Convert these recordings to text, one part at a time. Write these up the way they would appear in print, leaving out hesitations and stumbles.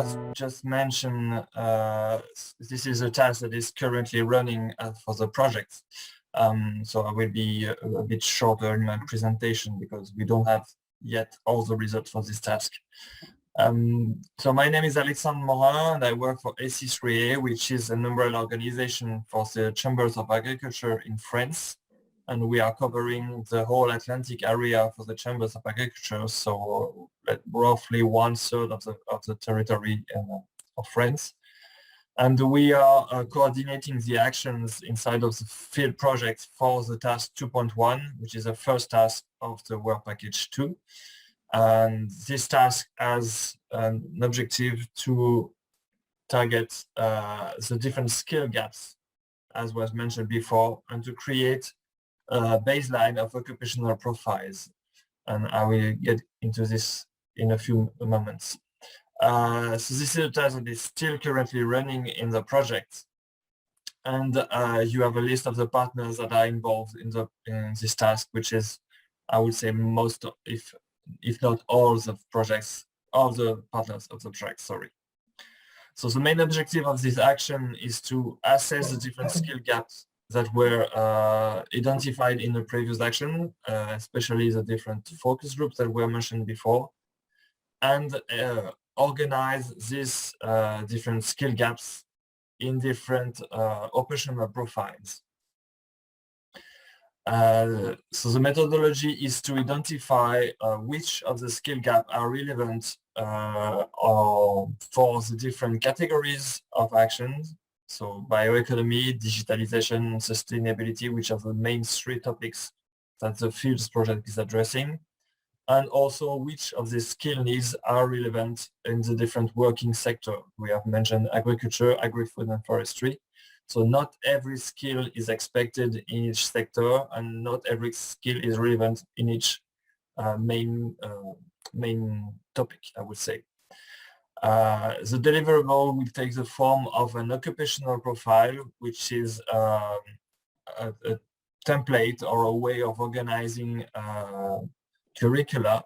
was just mentioned, this is a task that is currently running for the project. So I will be a bit shorter in my presentation because we don't have yet all the results for this task. So my name is Alexandre Morin and I work for AC3A, which is an umbrella organization for the Chambers of Agriculture in France. And we are covering the whole Atlantic area for the Chambers of Agriculture, so roughly 1/3 of the territory of France. And we are coordinating the actions inside of the field project for the task 2.1, which is the first task of the work package 2. And this task has an objective to target the different skill gaps, as was mentioned before, and to create a baseline of occupational profiles. And I will get into this in a few moments. So this is a task that is still currently running in the project. And you have a list of the partners that are involved in this task, which is, I would say, most, if not all the projects, all the partners of the project, sorry. So the main objective of this action is to assess the different skill gaps that were identified in the previous action, especially the different focus groups that were mentioned before, and organize these different skill gaps in different operational profiles. So the methodology is to identify which of the skill gaps are relevant for the different categories of actions. So bioeconomy, digitalization, sustainability, which are the main 3 topics that the fields project is addressing, and also which of these skill needs are relevant in the different working sector. We have mentioned agriculture, agri-food and forestry. So not every skill is expected in each sector and not every skill is relevant in each main topic, I would say. The deliverable will take the form of an occupational profile, which is a template or a way of organizing curricula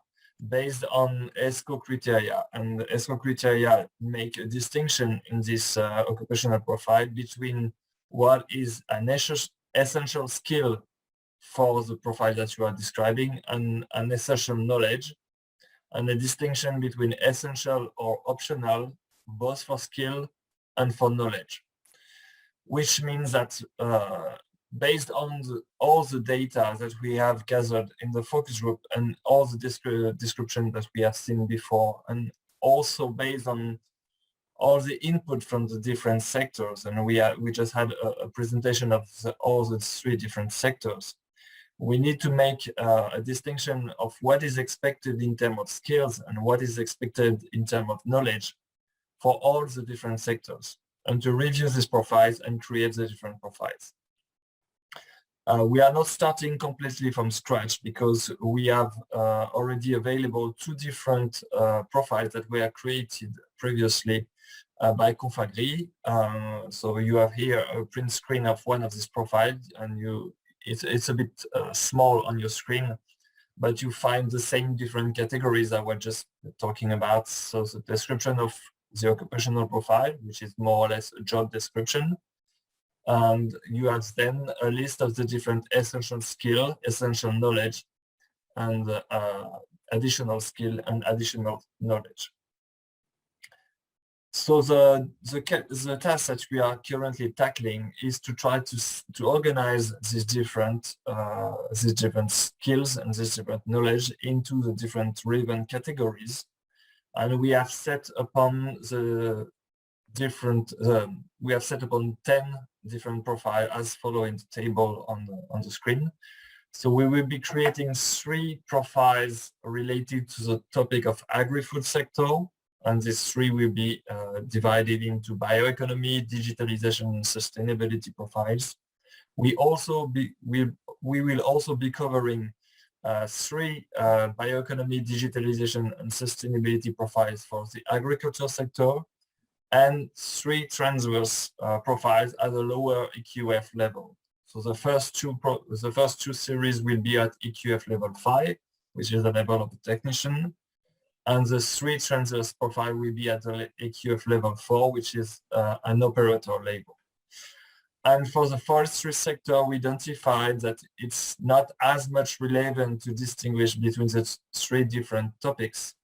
based on ESCO criteria. And the ESCO criteria make a distinction in this occupational profile between what is an essential skill for the profile that you are describing and an essential knowledge, and a distinction between essential or optional, both for skill and for knowledge. Which means that based on all the data that we have gathered in the focus group and all the description that we have seen before, and also based on all the input from the different sectors, and we just had a presentation of all the 3 different sectors, we need to make a distinction of what is expected in terms of skills and what is expected in terms of knowledge for all the different sectors, and to review these profiles and create the different profiles. We are not starting completely from scratch because we have already available 2 different profiles that were created previously by Confagri. So you have here a print screen of one of these profiles, and it's a bit small on your screen, but you find the same different categories I was just talking about. So the description of the occupational profile, which is more or less a job description. And you have then a list of the different essential skill, essential knowledge, and additional skill and additional knowledge. So the task that we are currently tackling is to try to organize these different skills and this different knowledge into the different relevant categories, and we have set upon 10 different profiles as following the table on the screen. So we will be creating 3 profiles related to the topic of agri-food sector, and these 3 will be divided into bioeconomy, digitalization, and sustainability profiles. We will also be covering 3 bioeconomy, digitalization, and sustainability profiles for the agriculture sector, and 3 transverse profiles at a lower EQF level. So the first two series will be at EQF level 5, which is the level of the technician, And the 3 transverse profile will be at the AQF level 4, which is an operator label. And for the forestry sector, we identified that it's not as much relevant to distinguish between the 3 different topics.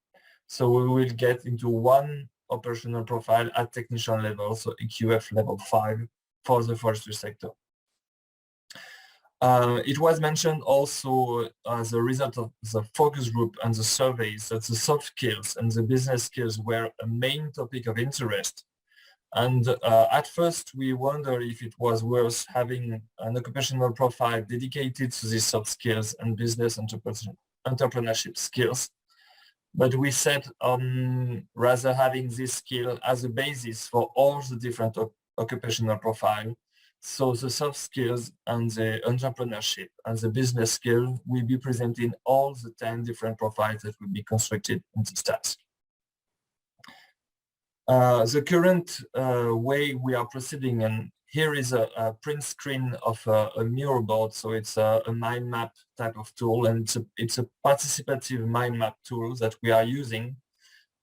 So we will get into one operational profile at technician level, so AQF level 5 for the forestry sector. It was mentioned also as a result of the focus group and the surveys that the soft skills and the business skills were a main topic of interest. And at first we wondered if it was worth having an occupational profile dedicated to these soft skills and business entrepreneurship skills. But we set on rather having this skill as a basis for all the different occupational profiles. So the soft skills and the entrepreneurship and the business skill will be present in all the 10 different profiles that will be constructed in this task. The current way we are proceeding, and here is a print screen of a mural board. So it's a mind map type of tool, and it's a participative mind map tool that we are using.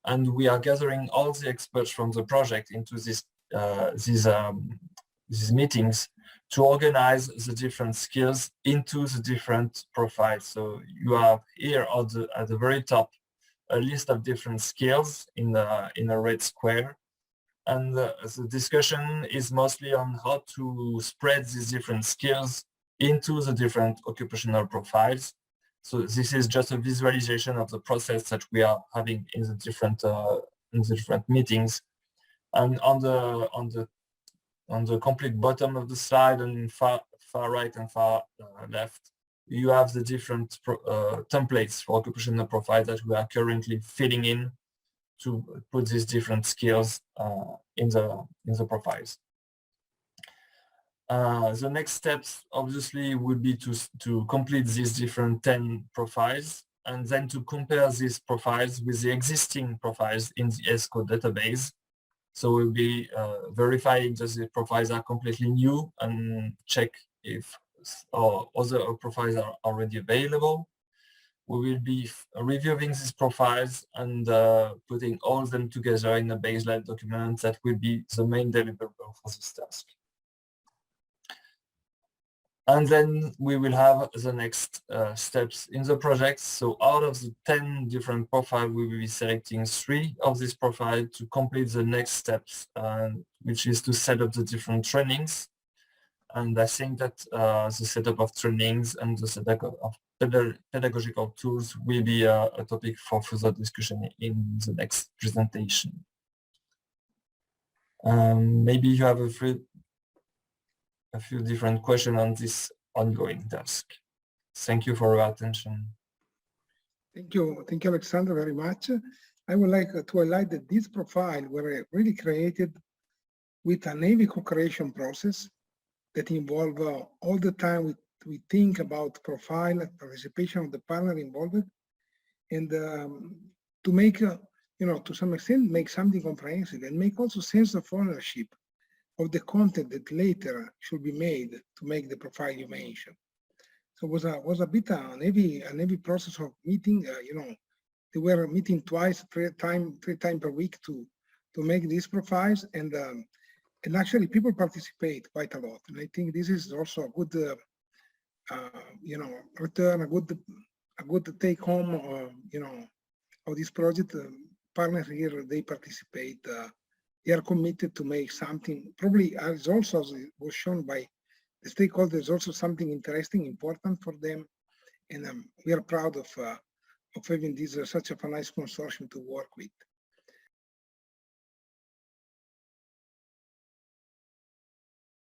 And we are gathering all the experts from the project into these meetings to organize the different skills into the different profiles. So you have here at the very top a list of different skills in a red square. And the discussion is mostly on how to spread these different skills into the different occupational profiles. So this is just a visualization of the process that we are having in the different meetings. And on the complete bottom of the slide and far right and far left, you have the different templates for occupational profiles that we are currently filling in to put these different skills in the profiles. The next steps obviously would be to complete these different 10 profiles and then to compare these profiles with the existing profiles in the ESCO database. So we'll be verifying that the profiles are completely new and check if other profiles are already available. We will be reviewing these profiles and putting all of them together in a baseline document that will be the main deliverable for this task. And then we will have the next steps in the project. So out of the 10 different profiles, we will be selecting 3 of these profiles to complete the next steps, which is to set up the different trainings. And I think that the setup of trainings and the setup of pedagogical tools will be a topic for further discussion in the next presentation. Maybe you have a few different questions on this ongoing task. Thank you for your attention. Thank you, Alexander, very much. I would like to highlight that this profile were really created with a heavy co-creation process that involve all the time we think about profile and participation of the partner involved, and to make, to some extent, make something comprehensive and make also sense of ownership of the content that later should be made to make the profile you mentioned. So it was a bit a heavy process of meeting. They were meeting twice, 3 times per week to make these profiles, and actually people participate quite a lot. And I think this is also a good, return, a good take home, of this project. Partners here, they participate. They are committed to make something, probably as also as it was shown by the stakeholders, also something interesting, important for them. And we are proud of having this such a nice consortium to work with.